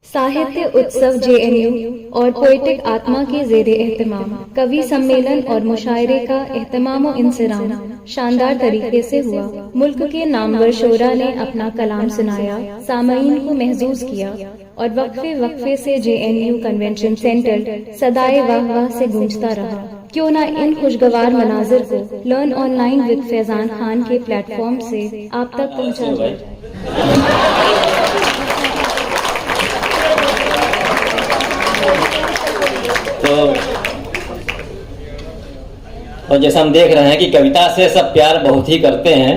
साहित्य उत्सव जेएनयू और पोएटिक आत्मा के ज़ेरे एहतमाम कवि सम्मेलन और मुशायरे का एहतमाम व इंसराम शानदार तरीके से हुआ। मुल्क के नामवर शोरा ने अपना कलाम सुनाया, सामईन को महजूज किया और वक्फे वक्फे से जेएनयू कन्वेंशन सेंटर सदाए वाह वाह से गूंजता रहा। क्यों ना इन खुशगवार मनाजिर को learn online with Faizan Khan के प्लेटफॉर्म से आप तक पहुँचा जाए। और जैसा हम देख रहे हैं कि कविता से सब प्यार बहुत ही करते हैं,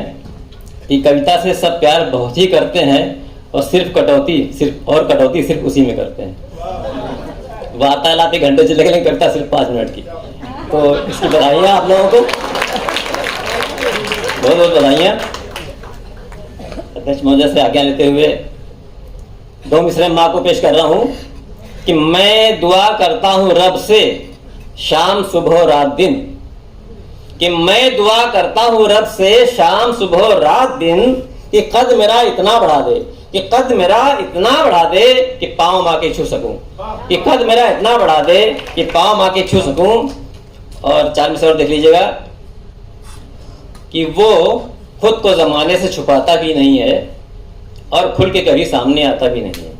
कि कविता से सब प्यार बहुत ही करते हैं और कटौती सिर्फ उसी में करते हैं। वार्तालाप एक घंटे चलेगी लेकिन कविता सिर्फ 5 मिनट की। तो इसकी बधाइयाँ आप लोगों को, बहुत बहुत बधाइयाँ। अध्यक्ष महोदय से आज्ञा लेते हुए 2 मिसरे माँ को पेश कर रहा हूँ कि मैं दुआ करता हूँ रब से शाम सुबह रात दिन, कि मैं दुआ करता हूँ रब से शाम सुबह रात दिन कि कद मेरा इतना बढ़ा दे, कि कद मेरा इतना बढ़ा दे कि पाँव माँ के छू सकूं, कि कद मेरा इतना बढ़ा दे कि पाँव माँ के छू सकूं। और 4 मिसरे और देख लीजिएगा कि वो खुद को जमाने से छुपाता भी नहीं है और खुल के कभी सामने आता भी नहीं है,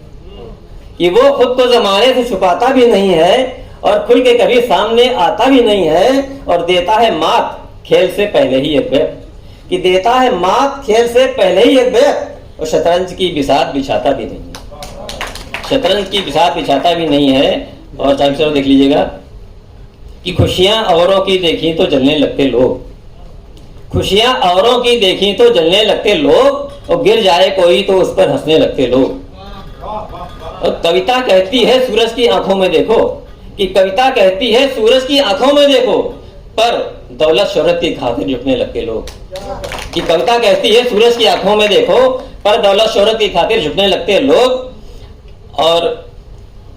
कि वो खुद को जमाने से छुपाता भी नहीं है और खुल के कभी सामने आता भी नहीं है, और देता है मात खेल से पहले ही एक बैक, कि देता है मात खेल से पहले ही एक बैक, और शतरंज की बिसात बिछाता भी नहीं है, शतरंज की बिसात बिछाता भी नहीं है। और 4 मिसरे देख लीजिएगा कि खुशियां औरों की देखी तो जलने लगते लोग, खुशियां औरों की देखी तो जलने लगते लोग, और गिर जाए कोई तो उस पर हंसने लगते लोग। और कविता कहती है सूरज की आंखों में देखो, कि कविता कहती है सूरज की आंखों में देखो, पर दौलत शोहरत की खातिर झुकने लगते लोग, कि कविता कहती है सूरज की आंखों में देखो पर दौलत शोहरत की खातिर झुकने लगते लोग। और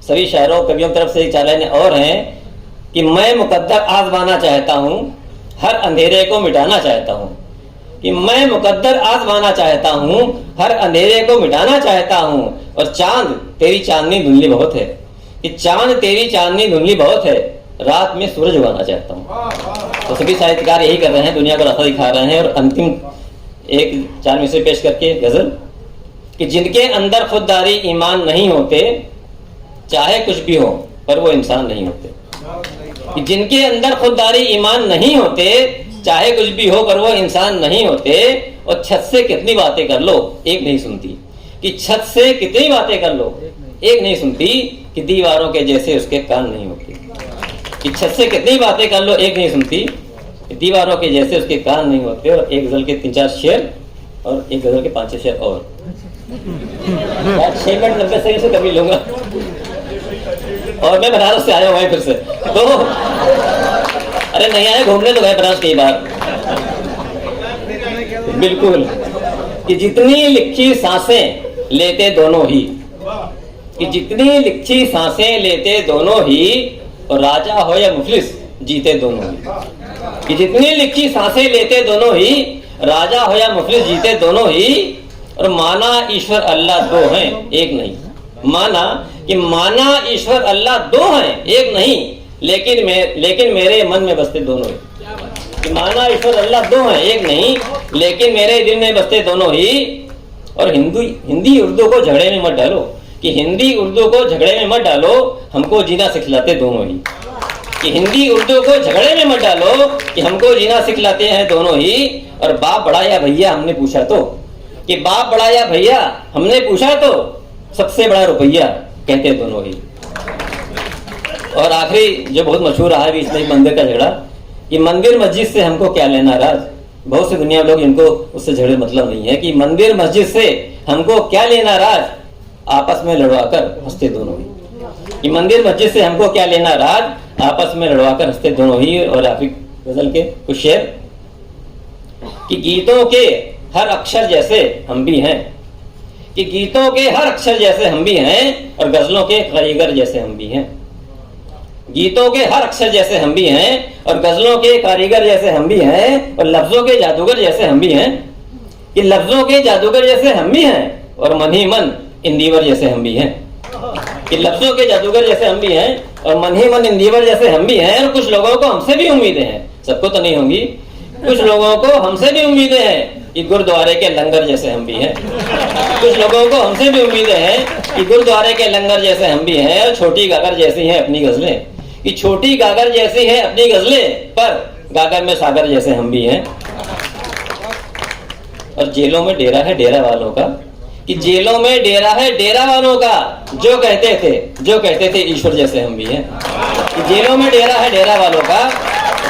सभी शायरों कवियों की तरफ से 4 लाइनें और हैं कि मैं मुकद्दर आजमाना चाहता हूँ, हर अंधेरे को मिटाना चाहता हूँ, कि मैं मुकद्दर आजमाना चाहता हूँ, हर अंधेरे को मिटाना चाहता हूँ। और चांद तेरी चांदनी धुंधली बहुत है, कि चांद तेरी चांदनी धुंधली बहुत है, रात में सूरज उगाना चाहता हूँ। तो सभी साहित्यकार यही कर रहे हैं, दुनिया को रास्ता दिखा रहे हैं। और अंतिम एक 4 मिसरे पेश करके गजल कि जिनके अंदर खुददारी ईमान नहीं होते, चाहे कुछ भी हो पर वो इंसान नहीं होते, कि जिनके अंदर खुददारी ईमान नहीं होते, चाहे कुछ भी हो पर वो इंसान नहीं होते। और छत से कितनी बातें कर लो एक नहीं सुनती, कि छत से कितनी बातें कर लो एक नहीं सुनती, कि दीवारों के जैसे उसके कान नहीं होते, कि छत से कितनी बातें कर लो एक नहीं सुनती, कि दीवारों के जैसे उसके कान नहीं होते। और एक गजल के 3-4 शेर और एक गजल के 5-6 शेर और 6 मिनट 90 सेकंड से कभी लूंगा। और मैं बनारस से आया हुआ फिर से, तो अरे नहीं आया, घूमने तो गए बनारस कई बार। बिल्कुल, कि जितनी लिखी सांसें लेते दोनों ही, कि जितनी लिखी सांसें लेते दोनों ही, और राजा हो या मुफलिस जीते दोनों ही, कि जितनी लिखी सांसें लेते दोनों ही, राजा हो या मुफलिस जीते दोनों ही। और माना ईश्वर अल्लाह 2 हैं एक नहीं, माना कि माना ईश्वर अल्लाह 2 हैं एक नहीं, लेकिन मेरे मन में बसते दोनों ही, कि माना ईश्वर अल्लाह 2 हैं एक नहीं, लेकिन मेरे दिल में बसते दोनों ही। और हिंदी उर्दू को झगड़े में मत डालो, कि हिंदी उर्दू को झगड़े में मत डालो, हमको जीना सिखलाते दोनों ही, कि हिंदी उर्दू को झगड़े में मत डालो, कि हमको जीना सिखलाते हैं दोनों ही। और बाप बड़ा या भैया हमने पूछा तो, कि बाप बड़ा या भैया हमने पूछा तो, सबसे बड़ा रुपया कहते दोनों ही। और आखिरी जो बहुत मशहूर रहा है बीच में मंदिर का झगड़ा, कि मंदिर मस्जिद से हमको क्या लेना राज, बहुत से दुनिया लोग इनको उससे झगड़े मतलब नहीं है, कि मंदिर मस्जिद से हमको क्या लेना राज, आपस में लड़वाकर हंसते दोनों ही, कि मंदिर मस्जिद से हमको क्या लेना राज, आपस में लड़वाकर हंसते दोनों ही। और आखिरी गजल के कुछ शेर कि गीतों के हर अक्षर जैसे हम भी हैं, कि गीतों के हर अक्षर जैसे हम भी हैं, और गजलों के कारीगर जैसे हम भी हैं, गीतों के हर अक्षर जैसे हम भी हैं, और गजलों के कारीगर जैसे हम भी हैं, और लफ्जों के जादूगर जैसे हम भी हैं, कि लफ्जों के जादूगर जैसे हम भी हैं, और मन ही मन इंदीवर जैसे हम भी हैं। कि लफ्जों के जादूगर जैसे हम भी हैं और मन ही मन इंदीवर जैसे हम भी हैं, और कुछ लोगों को हमसे भी उम्मीदें हैं, सबको तो नहीं होंगी, कुछ लोगों को हमसे भी उम्मीदें हैं कि गुरुद्वारे के लंगर जैसे हम भी हैं, कुछ लोगों को हमसे भी उम्मीदें हैं कि गुरुद्वारे के लंगर जैसे हम भी हैं, और छोटी गागर जैसी हैं अपनी गजलें, कि छोटी गागर जैसी है अपनी गजलें, पर गागर में सागर जैसे हम भी हैं। और जेलों में डेरा है डेरा वालों का, कि जेलों में डेरा है डेरा वालों का, जो कहते थे ईश्वर जैसे हम भी हैं। कि जेलों में डेरा है डेरा वालों का,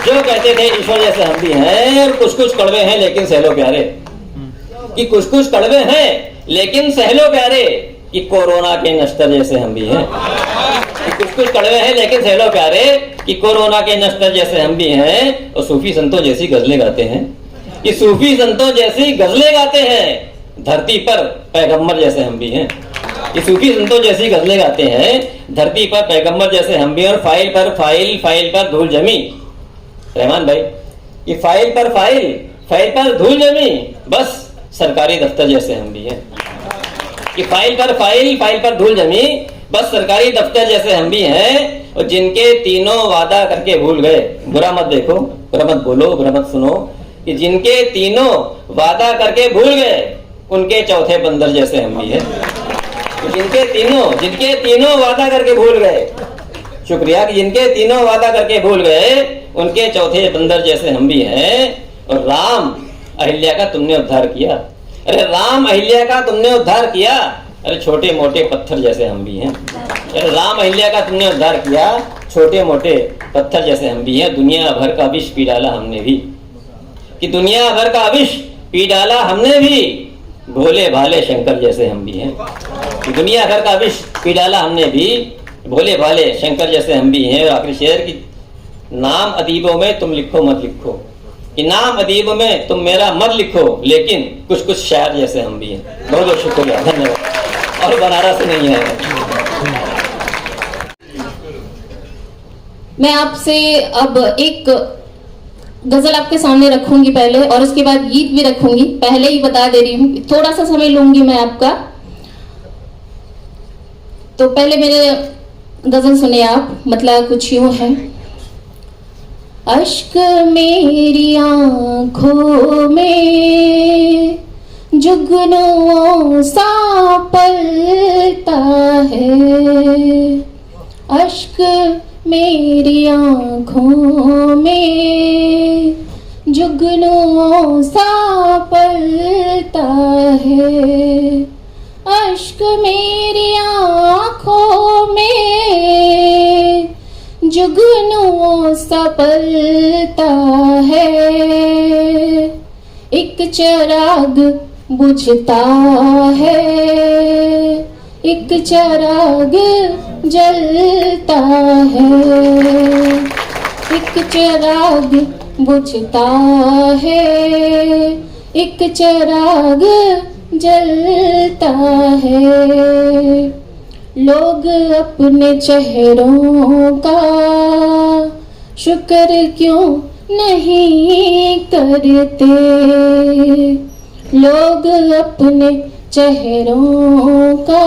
जो कहते थे ईश्वर जैसे हम भी हैं। और कुछ कुछ कड़वे हैं लेकिन सहलो प्यारे, कि कुछ कुछ कड़वे हैं लेकिन सहलो प्यारे, कि कोरोना के नश्तर जैसे हम भी हैं। कि कुछ कुछ कड़वे हैं लेकिन सहलो प्यारे, कि कोरोना के नश्तर जैसे हम भी हैं। और सूफी संतों जैसी गजलें गाते हैं, कि सूफी संतों जैसी गजलें गाते हैं, धरती पर पैगंबर जैसे हम भी हैं। कि सूफी संतों जैसी गजलें गाते हैं, धरती पर पैगंबर जैसे हम भी हैं। और फाइल पर धूल जमी, रहमान भाई, ये फाइल पर धूल जमी, बस सरकारी दफ्तर जैसे हम भी हैं। कि फाइल पर धूल जमी, बस सरकारी दफ्तर जैसे हम भी हैं। और जिनके तीनों वादा करके भूल गए, बुरा मत देखो, बुरा मत बोलो, बुरा मत सुनो, कि जिनके तीनों वादा करके भूल गए, उनके चौथे बंदर जैसे हम भी हैं। तो जिनके तीनों वादा करके भूल गए, शुक्रिया, कि जिनके तीनों वादा करके भूल गए, उनके चौथे बंदर जैसे हम भी हैं। और राम अहिल्या का तुमने उद्धार किया, अरे राम अहिल्या का तुमने उद्धार किया, अरे छोटे मोटे पत्थर जैसे हम भी हैं। अरे राम अहिल्या का तुमने उद्धार किया, छोटे मोटे पत्थर जैसे हम भी हैं। दुनिया भर का विष पी डाला हमने भी, कि दुनिया भर का विष पी डाला हमने भी, भोले भाले शंकर जैसे हम भी हैं। कि दुनिया भर का विष पी डाला हमने भी, भोले भाले शंकर जैसे हम भी हैं। और आखिरी शेर, की नाम अदीबों में तुम लिखो मत लिखो, कि नाम अदीबों में तुम मेरा मत लिखो, लेकिन कुछ कुछ शायर जैसे हम भी हैं। बहुत बहुत शुक्रिया, धन्यवाद। और बनारस से नहीं है। मैं आपसे अब एक गजल आपके सामने रखूंगी पहले, और उसके बाद गीत भी रखूंगी। पहले ही बता दे रही हूँ, थोड़ा सा समय लूंगी मैं आपका। तो पहले मेरे गजल सुने आप, मतलब कुछ यूं है। अश्क मेरी आंखों में जुगनुओं सा पलता है, अश्क मेरी आंखों में जुगनुओं सा पलता है, अश्क मेरी आंखों में जुगनुओं सा पलता है। एक चिराग बुझता है, एक चिराग जलता है, एक चिराग बुझता है, एक चिराग जलता है। लोग अपने चेहरों का शुक्र क्यों नहीं करते, लोग अपने चेहरों का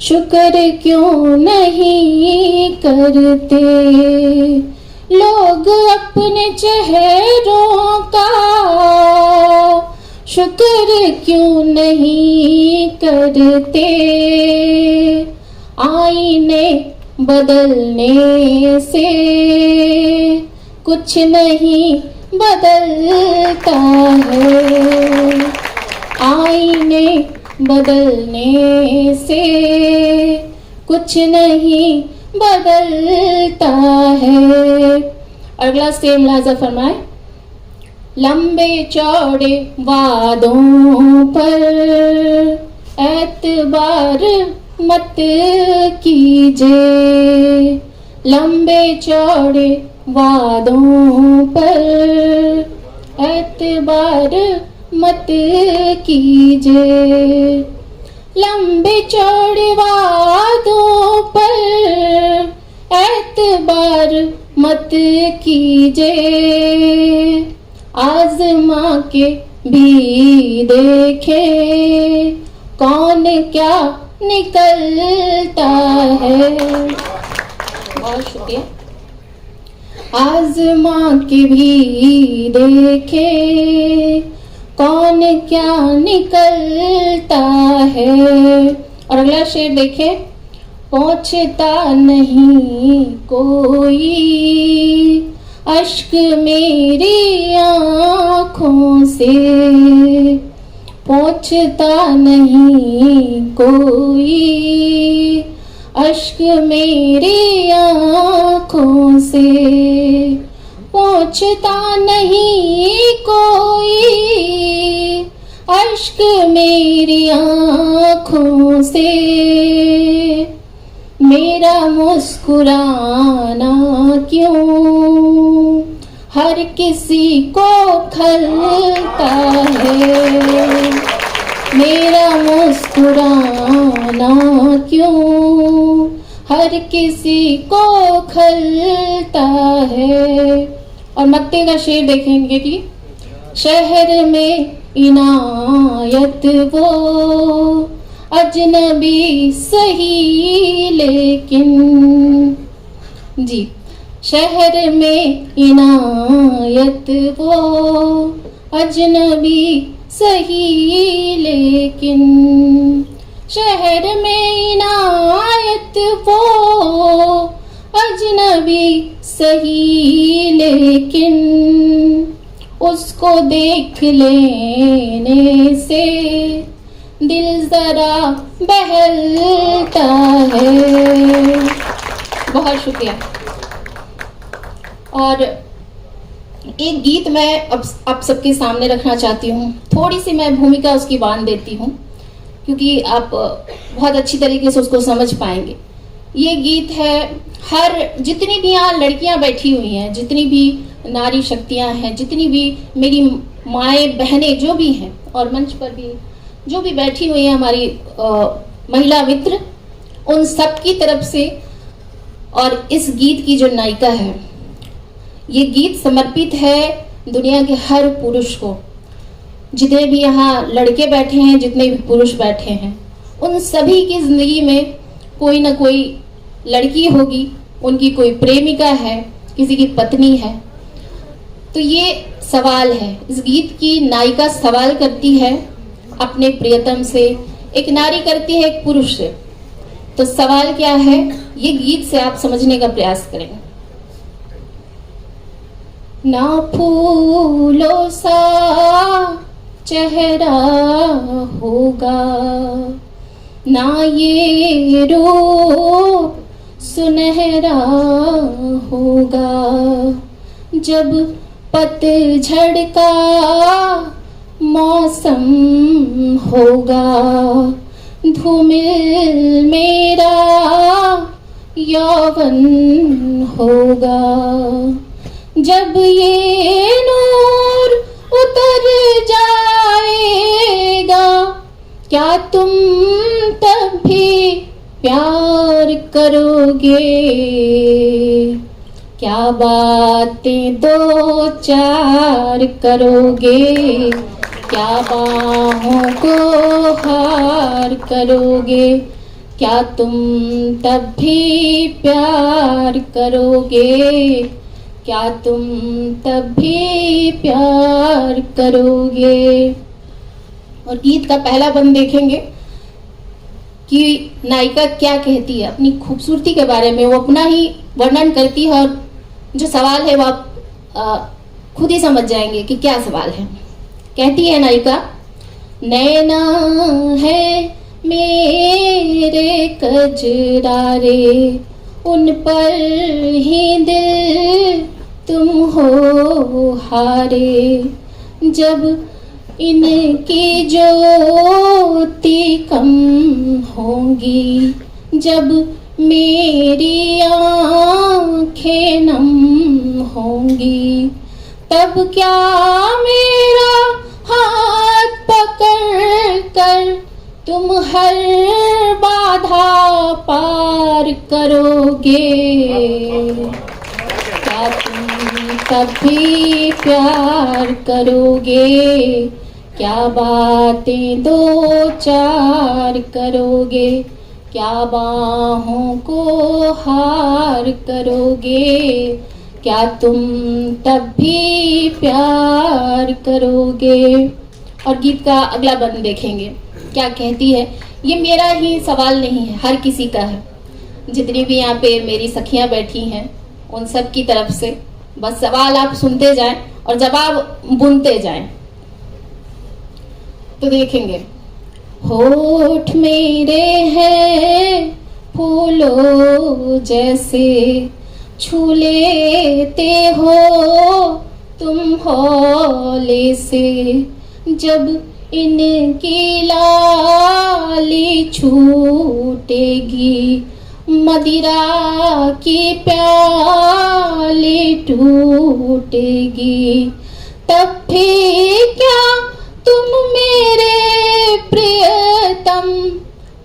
शुक्र क्यों नहीं करते, लोग अपने चेहरों का शुक्र क्यों नहीं करते। आईने बदलने से कुछ नहीं बदलता है, आईने बदलने से कुछ नहीं बदलता है। अगला सेम लाजा फरमाए। लंबे चौड़े वादों पर एतबार मत कीजिए, लंबे चौड़े वादों पर एतबार मत कीजिए, लंबे चौड़े वादों पर एतबार मत कीजिए। आज़मा के भी देखे कौन क्या निकलता है। बहुत शुक्रिया। आजमा के भी देखे कौन क्या निकलता है। और अगला शेर देखें, पहुंचता नहीं कोई अश्क मेरी आँखों से, पहुंचता नहीं कोई अश्क मेरी आँखों से, पहुंचता नहीं कोई अश्क मेरी आँखों से। मेरा मुस्कुराना क्यों हर किसी को खलता है, मेरा मुस्कुराना क्यों हर किसी को खलता है। और मक्ते का शेर देखेंगे कि शहर में इनायत वो अजनबी सही लेकिन, जी, शहर में इनायत वो अजनबी सही लेकिन, शहर में इनायत वो अजनबी सही लेकिन, उसको देख लेने से दिल जरा बहलता है। बहुत शुक्रिया। और एक गीत मैं अब आप सबके सामने रखना चाहती हूँ। थोड़ी सी मैं भूमिका उसकी बांध देती हूँ क्योंकि आप बहुत अच्छी तरीके से उसको समझ पाएंगे। ये गीत है, हर जितनी भी यहाँ लड़कियाँ बैठी हुई हैं, जितनी भी नारी शक्तियाँ हैं, जितनी भी मेरी माएँ बहनें जो भी हैं, और मंच पर भी जो भी बैठी हुई हैं हमारी महिला मित्र, उन सब की तरफ से। और इस गीत की जो नायिका है, ये गीत समर्पित है दुनिया के हर पुरुष को। जितने भी यहाँ लड़के बैठे हैं, जितने भी पुरुष बैठे हैं, उन सभी की जिंदगी में कोई ना कोई लड़की होगी, उनकी कोई प्रेमिका है, किसी की पत्नी है। तो ये सवाल है, इस गीत की नायिका सवाल करती है अपने प्रियतम से, एक नारी करती है एक पुरुष से। तो सवाल क्या है, ये गीत से आप समझने का प्रयास करें। ना फूलों सा चेहरा होगा, ना ये रूप सुनहरा होगा, जब पतझड़ का मौसम होगा, धूमिल मेरा यौवन होगा, जब ये नूर उतर जाएगा, क्या तुम तब भी प्यार करोगे, क्या बातें दो चार करोगे, क्या बाहों को हार करोगे, क्या तुम तब भी प्यार करोगे, क्या तुम तब भी प्यार करोगे। और गीत का पहला बंद देखेंगे कि नायिका क्या कहती है अपनी खूबसूरती के बारे में। वो अपना ही वर्णन करती है और जो सवाल है वो आप खुद ही समझ जाएंगे कि क्या सवाल है। कहती है नायिका, नैना है मेरे कजरारे, उन पर ही दिल तुम हो हारे, जब इनकी ज्योति कम होंगी, जब मेरी आँखें नम होंगी, तब क्या मेरा हाथ पकड़ कर तुम हर बाधा पार करोगे, क्या तुम तब भी प्यार करोगे, क्या बातें दो चार करोगे, क्या बाहों को हार करोगे, क्या तुम तब भी प्यार करोगे। और गीत का अगला बंद देखेंगे क्या कहती है। ये मेरा ही सवाल नहीं है, हर किसी का है। जितनी भी यहाँ पे मेरी सखियां बैठी हैं उन सब की तरफ से बस सवाल आप सुनते जाएं और जवाब बुनते जाएं। तो देखेंगे, होठ मेरे हैं फूलों जैसे, छू लेते हो तुम हौले से, जब इनकी लाली छूटेगी, मदिरा की प्याली टूटेगी, तब भी क्या तुम मेरे प्रियतम,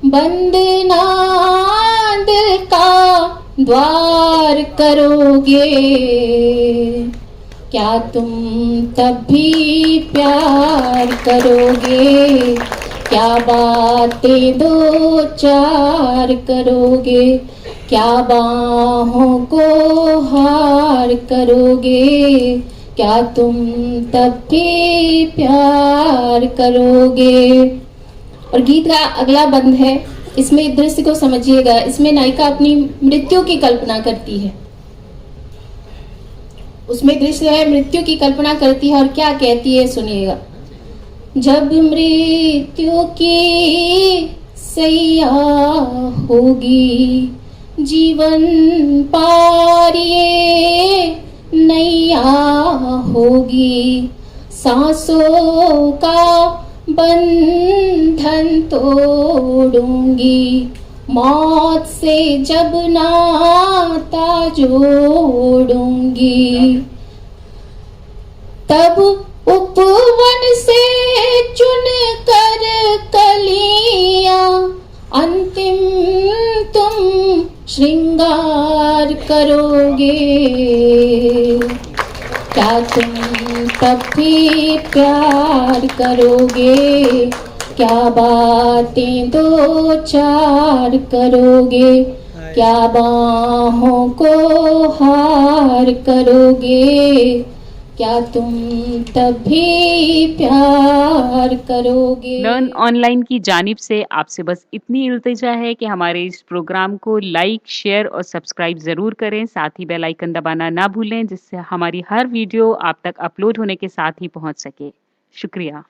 बंद ना दिल का द्वार करोगे, क्या तुम तब भी प्यार करोगे, क्या बातें दो चार करोगे, क्या बाहों को हार करोगे, क्या तुम तब भी प्यार करोगे। और गीत का अगला बंद है, इसमें दृश्य को समझिएगा। इसमें नायिका अपनी मृत्यु की कल्पना करती है, उसमें दृश्य है मृत्यु की कल्पना करती है और क्या कहती है सुनिएगा। जब मृत्यु की सैया होगी, जीवन पार ये नैया होगी, सांसों का बंधन तोड़ूंगी, मौत से जब नाता जोड़ूंगी, तब उपवन से चुन कर कलियां, अंतिम तुम श्रृंगार करोगे, क्या तुम तब भी प्यार करोगे, क्या बातें दो चार करोगे, क्या बाहों को हार करोगे, क्या तुम तब भी प्यार करोगे। लर्न ऑनलाइन की जानिब से आपसे बस इतनी इल्तिजा है कि हमारे इस प्रोग्राम को लाइक, शेयर और सब्सक्राइब जरूर करें। साथ ही बेल आइकन दबाना ना भूलें, जिससे हमारी हर वीडियो आप तक अपलोड होने के साथ ही पहुंच सके। शुक्रिया।